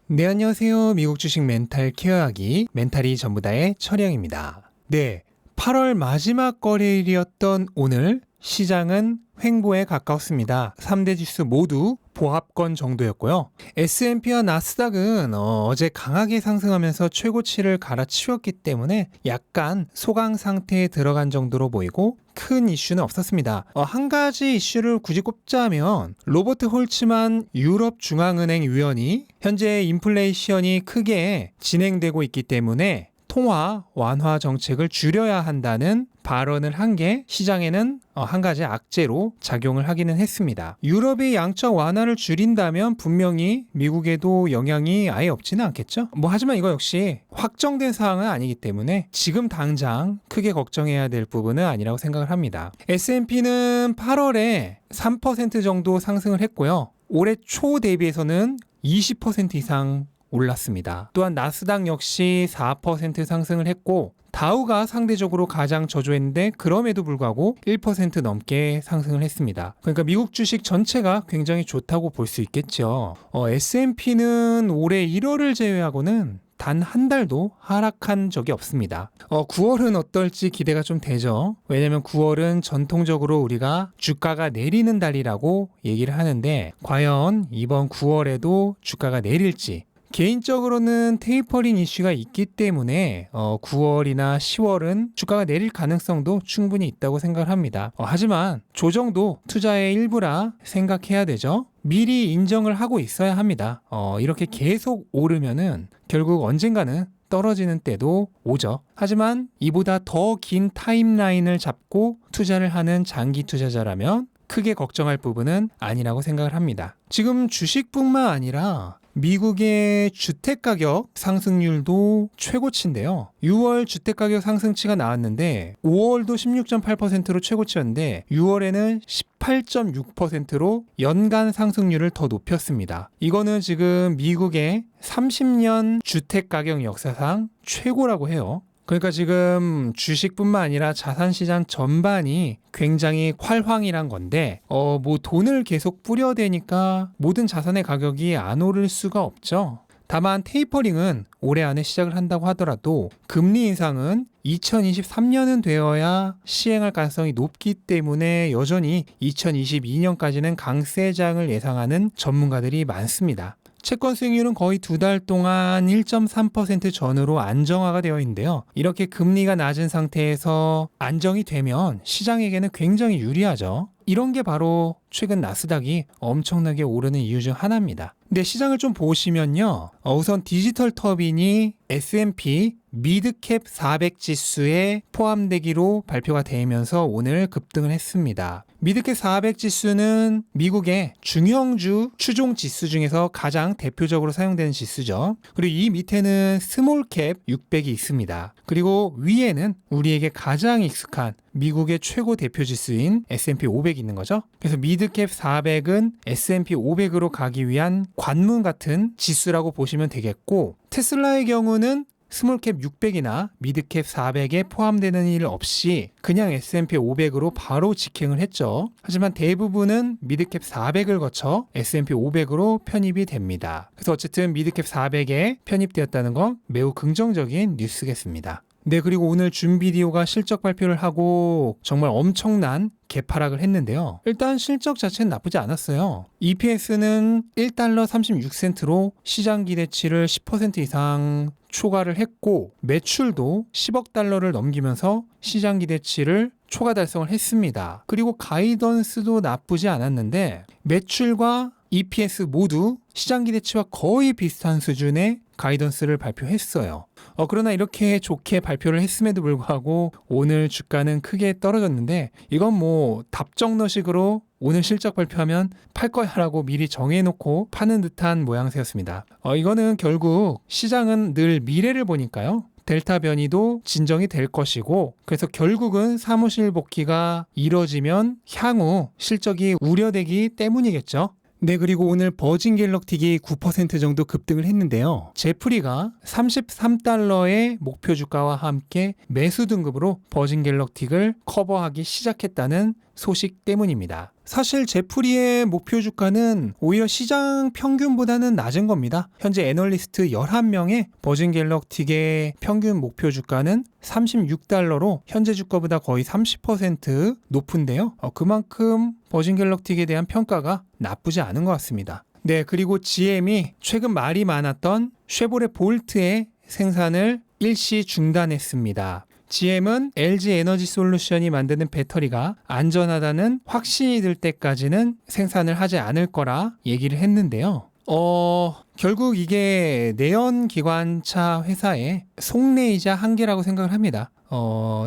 네, 안녕하세요. 미국 주식 멘탈 케어하기 멘탈이 전부다의 철영입니다. 네, 8월 마지막 거래일이었던 오늘 시장은 횡보에 가까웠습니다. 3대 지수 모두 보합권 정도였고요. S&P와 나스닥은 어제 강하게 상승하면서 최고치를 갈아치웠기 때문에 약간 소강 상태에 들어간 정도로 보이고 큰 이슈는 없었습니다. 한 가지 이슈를 굳이 꼽자면 로버트 홀츠만 유럽 중앙은행 위원이 현재 인플레이션이 크게 진행되고 있기 때문에 통화 완화 정책을 줄여야 한다는 발언을 한 게 시장에는 한 가지 악재로 작용을 하기는 했습니다. 유럽이 양적 완화를 줄인다면 분명히 미국에도 영향이 아예 없지는 않겠죠? 하지만 이거 역시 확정된 사항은 아니기 때문에 지금 당장 크게 걱정해야 될 부분은 아니라고 생각을 합니다. S&P는 8월에 3% 정도 상승을 했고요. 올해 초 대비해서는 20% 이상 올랐습니다. 또한 나스닥 역시 4% 상승을 했고 다우가 상대적으로 가장 저조했는데 그럼에도 불구하고 1% 넘게 상승을 했습니다. 그러니까 미국 주식 전체가 굉장히 좋다고 볼 수 있겠죠. S&P는 올해 1월을 제외하고는 단 한 달도 하락한 적이 없습니다. 9월은 어떨지 기대가 좀 되죠. 왜냐면 9월은 전통적으로 우리가 주가가 내리는 달이라고 얘기를 하는데 과연 이번 9월에도 주가가 내릴지 개인적으로는 테이퍼링 이슈가 있기 때문에 9월이나 10월은 주가가 내릴 가능성도 충분히 있다고 생각을 합니다. 하지만 조정도 투자의 일부라 생각해야 되죠. 미리 인정을 하고 있어야 합니다. 이렇게 계속 오르면은 결국 언젠가는 떨어지는 때도 오죠. 하지만 이보다 더 긴 타임라인을 잡고 투자를 하는 장기 투자자라면 크게 걱정할 부분은 아니라고 생각을 합니다. 지금 주식뿐만 아니라 미국의 주택가격 상승률도 최고치인데요. 6월 주택가격 상승치가 나왔는데 5월도 16.8%로 최고치였는데 6월에는 18.6%로 연간 상승률을 더 높였습니다. 이거는 지금 미국의 30년 주택가격 역사상 최고라고 해요. 그러니까 지금 주식뿐만 아니라 자산시장 전반이 굉장히 활황이란 건데 돈을 계속 뿌려대니까 모든 자산의 가격이 안 오를 수가 없죠. 다만 테이퍼링은 올해 안에 시작을 한다고 하더라도 금리 인상은 2023년은 되어야 시행할 가능성이 높기 때문에 여전히 2022년까지는 강세장을 예상하는 전문가들이 많습니다. 채권 수익률은 거의 2달 동안 1.3% 전후로 안정화가 되어 있는데요. 이렇게 금리가 낮은 상태에서 안정이 되면 시장에게는 굉장히 유리하죠. 이런 게 바로 최근 나스닥이 엄청나게 오르는 이유 중 하나입니다. 근데 시장을 좀 보시면요. 우선 디지털 터빈이 S&P 미드캡 400 지수에 포함되기로 발표가 되면서 오늘 급등을 했습니다. 미드캡 400 지수는 미국의 중형주 추종 지수 중에서 가장 대표적으로 사용되는 지수죠. 그리고 이 밑에는 스몰캡 600이 있습니다. 그리고 위에는 우리에게 가장 익숙한 미국의 최고 대표 지수인 S&P 500이 있는 거죠. 그래서 미드캡 400은 S&P 500으로 가기 위한 관문 같은 지수라고 보시면 되겠고 테슬라의 경우는 스몰캡 600이나 미드캡 400에 포함되는 일 없이 그냥 S&P 500으로 바로 직행을 했죠. 하지만 대부분은 미드캡 400을 거쳐 S&P 500으로 편입이 됩니다. 그래서 어쨌든 미드캡 400에 편입되었다는 건 매우 긍정적인 뉴스겠습니다. 네, 그리고 오늘 준비디오가 실적 발표를 하고 정말 엄청난 개파락을 했는데요. 일단 실적 자체는 나쁘지 않았어요. EPS는 1달러 36센트로 시장 기대치를 10% 이상 초과를 했고 매출도 10억 달러를 넘기면서 시장 기대치를 초과 달성을 했습니다. 그리고 가이던스도 나쁘지 않았는데 매출과 EPS 모두 시장 기대치와 거의 비슷한 수준의 가이던스를 발표했어요. 그러나 이렇게 좋게 발표를 했음에도 불구하고 오늘 주가는 크게 떨어졌는데 이건 답정너식으로 오늘 실적 발표하면 팔 거야라고 미리 정해놓고 파는 듯한 모양새였습니다. 이거는 결국 시장은 늘 미래를 보니까요. 델타 변이도 진정이 될 것이고 그래서 결국은 사무실 복귀가 이뤄지면 향후 실적이 우려되기 때문이겠죠. 네, 그리고 오늘 버진 갤럭틱이 9% 정도 급등을 했는데요. 제프리가 33달러의 목표 주가와 함께 매수 등급으로 버진 갤럭틱을 커버하기 시작했다는 소식 때문입니다. 사실 제프리의 목표 주가는 오히려 시장 평균보다는 낮은 겁니다. 현재 애널리스트 11명의 버진 갤럭틱의 평균 목표 주가는 36달러로 현재 주가보다 거의 30% 높은데요. 그만큼 버진 갤럭틱에 대한 평가가 나쁘지 않은 것 같습니다. 네, 그리고 GM이 최근 말이 많았던 쉐보레 볼트의 생산을 일시 중단했습니다. GM은 LG 에너지 솔루션이 만드는 배터리가 안전하다는 확신이 들 때까지는 생산을 하지 않을 거라 얘기를 했는데요. 결국 이게 내연기관차 회사의 속내이자 한계라고 생각을 합니다.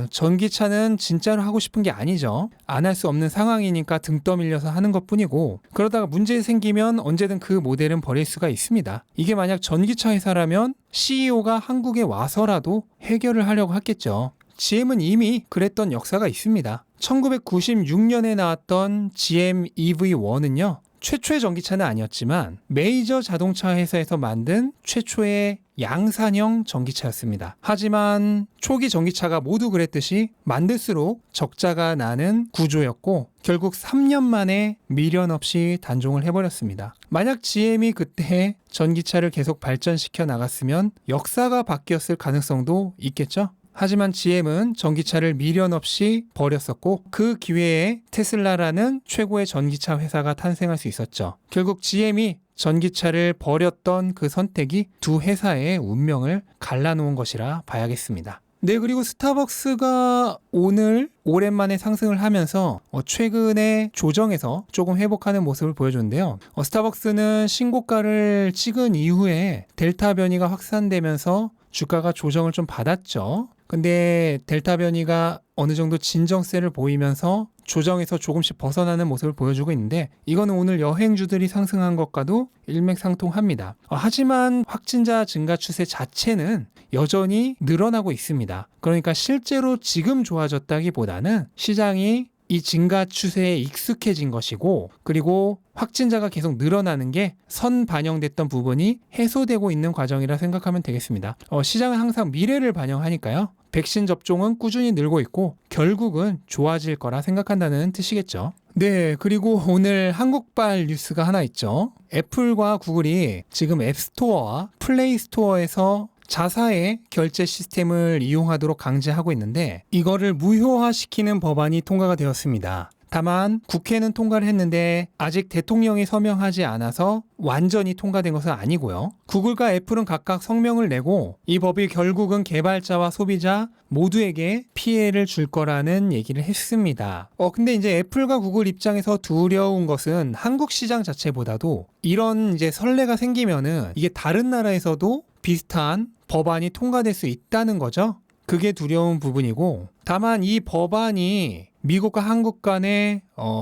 전기차는 진짜로 하고 싶은 게 아니죠. 안 할 수 없는 상황이니까 등 떠밀려서 하는 것 뿐이고, 그러다가 문제 생기면 언제든 그 모델은 버릴 수가 있습니다. 이게 만약 전기차 회사라면 CEO가 한국에 와서라도 해결을 하려고 했겠죠. GM은 이미 그랬던 역사가 있습니다. 1996년에 나왔던 GM EV1은요. 최초의 전기차는 아니었지만 메이저 자동차 회사에서 만든 최초의 양산형 전기차였습니다. 하지만 초기 전기차가 모두 그랬듯이 만들수록 적자가 나는 구조였고 결국 3년 만에 미련 없이 단종을 해버렸습니다. 만약 GM이 그때 전기차를 계속 발전시켜 나갔으면 역사가 바뀌었을 가능성도 있겠죠? 하지만 GM은 전기차를 미련 없이 버렸었고 그 기회에 테슬라라는 최고의 전기차 회사가 탄생할 수 있었죠. 결국 GM이 전기차를 버렸던 그 선택이 두 회사의 운명을 갈라놓은 것이라 봐야겠습니다. 네, 그리고 스타벅스가 오늘 오랜만에 상승을 하면서 최근에 조정에서 조금 회복하는 모습을 보여줬는데요. 스타벅스는 신고가를 찍은 이후에 델타 변이가 확산되면서 주가가 조정을 좀 받았죠. 근데 델타 변이가 어느 정도 진정세를 보이면서 조정에서 조금씩 벗어나는 모습을 보여주고 있는데 이거는 오늘 여행주들이 상승한 것과도 일맥상통합니다. 하지만 확진자 증가 추세 자체는 여전히 늘어나고 있습니다. 그러니까 실제로 지금 좋아졌다기보다는 시장이 이 증가 추세에 익숙해진 것이고 그리고 확진자가 계속 늘어나는 게 선 반영됐던 부분이 해소되고 있는 과정이라 생각하면 되겠습니다. 시장은 항상 미래를 반영하니까요. 백신 접종은 꾸준히 늘고 있고 결국은 좋아질 거라 생각한다는 뜻이겠죠. 네, 그리고 오늘 한국발 뉴스가 하나 있죠. 애플과 구글이 지금 앱스토어와 플레이스토어에서 자사의 결제 시스템을 이용하도록 강제하고 있는데 이거를 무효화시키는 법안이 통과가 되었습니다. 다만 국회는 통과를 했는데 아직 대통령이 서명하지 않아서 완전히 통과된 것은 아니고요. 구글과 애플은 각각 성명을 내고 이 법이 결국은 개발자와 소비자 모두에게 피해를 줄 거라는 얘기를 했습니다. 근데 이제 애플과 구글 입장에서 두려운 것은 한국 시장 자체보다도 이런 이제 선례가 생기면은 이게 다른 나라에서도 비슷한 법안이 통과될 수 있다는 거죠. 그게 두려운 부분이고 다만 이 법안이 미국과 한국 간의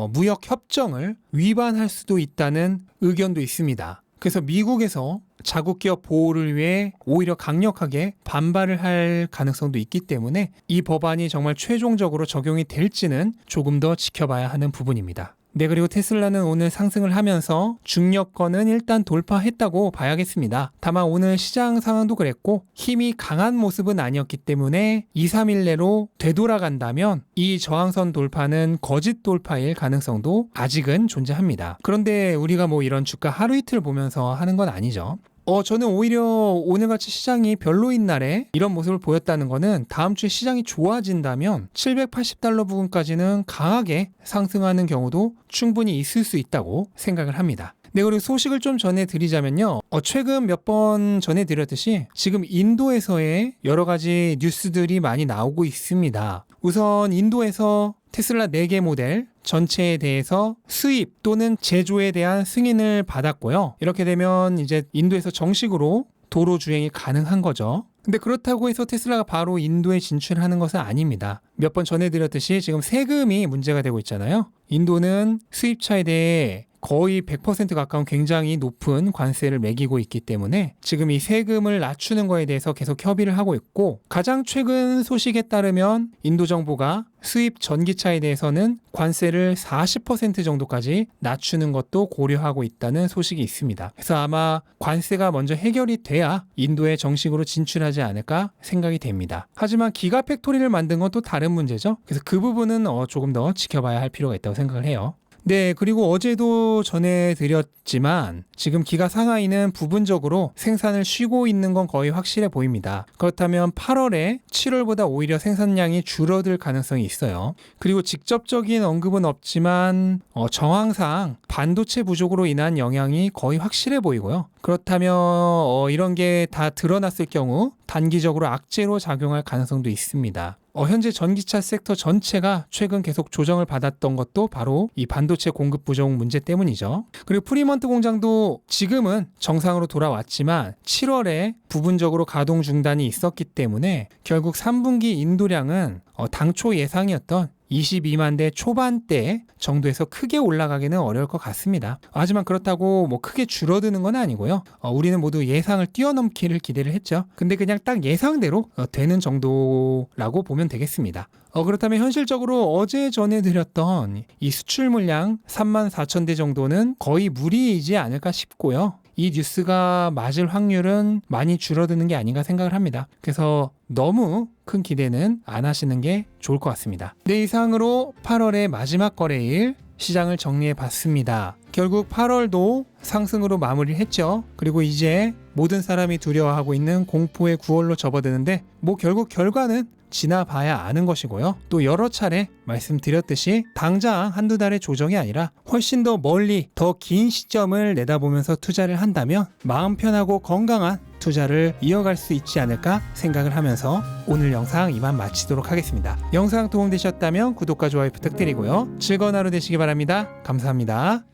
무역 협정을 위반할 수도 있다는 의견도 있습니다. 그래서 미국에서 자국 기업 보호를 위해 오히려 강력하게 반발을 할 가능성도 있기 때문에 이 법안이 정말 최종적으로 적용이 될지는 조금 더 지켜봐야 하는 부분입니다. 네, 그리고 테슬라는 오늘 상승을 하면서 중력권은 일단 돌파했다고 봐야겠습니다. 다만 오늘 시장 상황도 그랬고 힘이 강한 모습은 아니었기 때문에 2, 3일 내로 되돌아간다면 이 저항선 돌파는 거짓 돌파일 가능성도 아직은 존재합니다. 그런데 우리가 뭐 이런 주가 하루 이틀 보면서 하는 건 아니죠. 저는 오히려 오늘같이 시장이 별로인 날에 이런 모습을 보였다는 거는 다음 주에 시장이 좋아진다면 780달러 부근까지는 강하게 상승하는 경우도 충분히 있을 수 있다고 생각을 합니다. 네, 그리고 소식을 좀 전해드리자면요. 최근 몇 번 전해드렸듯이 지금 인도에서의 여러 가지 뉴스들이 많이 나오고 있습니다. 우선 인도에서 테슬라 4개 모델 전체에 대해서 수입 또는 제조에 대한 승인을 받았고요. 이렇게 되면 이제 인도에서 정식으로 도로 주행이 가능한 거죠. 근데 그렇다고 해서 테슬라가 바로 인도에 진출하는 것은 아닙니다. 몇 번 전해드렸듯이 지금 세금이 문제가 되고 있잖아요. 인도는 수입차에 대해 거의 100% 가까운 굉장히 높은 관세를 매기고 있기 때문에 지금 이 세금을 낮추는 거에 대해서 계속 협의를 하고 있고, 가장 최근 소식에 따르면 인도 정부가 수입 전기차에 대해서는 관세를 40% 정도까지 낮추는 것도 고려하고 있다는 소식이 있습니다. 그래서 아마 관세가 먼저 해결이 돼야 인도에 정식으로 진출하지 않을까 생각이 됩니다. 하지만 기가 팩토리를 만든 건 또 다른 문제죠. 그래서 그 부분은 조금 더 지켜봐야 할 필요가 있다고 생각을 해요. 네, 그리고 어제도 전해드렸지만 지금 기가 상하이는 부분적으로 생산을 쉬고 있는 건 거의 확실해 보입니다. 그렇다면 8월에 7월보다 오히려 생산량이 줄어들 가능성이 있어요. 그리고 직접적인 언급은 없지만 정황상 반도체 부족으로 인한 영향이 거의 확실해 보이고요. 그렇다면 이런 게 다 드러났을 경우 단기적으로 악재로 작용할 가능성도 있습니다. 현재 전기차 섹터 전체가 최근 계속 조정을 받았던 것도 바로 이 반도체 공급 부족 문제 때문이죠. 그리고 프리먼트 공장도 지금은 정상으로 돌아왔지만 7월에 부분적으로 가동 중단이 있었기 때문에 결국 3분기 인도량은 당초 예상이었던 22만 대 초반대 정도에서 크게 올라가기는 어려울 것 같습니다. 하지만 그렇다고 크게 줄어드는 건 아니고요. 우리는 모두 예상을 뛰어넘기를 기대를 했죠. 근데 그냥 딱 예상대로 되는 정도라고 보면 되겠습니다. 그렇다면 현실적으로 어제 전해드렸던 이 수출 물량 34,000대 정도는 거의 무리이지 않을까 싶고요. 이 뉴스가 맞을 확률은 많이 줄어드는 게 아닌가 생각을 합니다. 그래서 너무 큰 기대는 안 하시는 게 좋을 것 같습니다. 네, 이상으로 8월의 마지막 거래일 시장을 정리해 봤습니다. 결국 8월도 상승으로 마무리를 했죠. 그리고 이제 모든 사람이 두려워하고 있는 공포의 9월로 접어드는데 결국 결과는 지나봐야 아는 것이고요. 또 여러 차례 말씀드렸듯이 당장 한두 달의 조정이 아니라 훨씬 더 멀리 더 긴 시점을 내다보면서 투자를 한다면 마음 편하고 건강한 투자를 이어갈 수 있지 않을까 생각을 하면서 오늘 영상 이만 마치도록 하겠습니다. 영상 도움되셨다면 구독과 좋아요 부탁드리고요. 즐거운 하루 되시기 바랍니다. 감사합니다.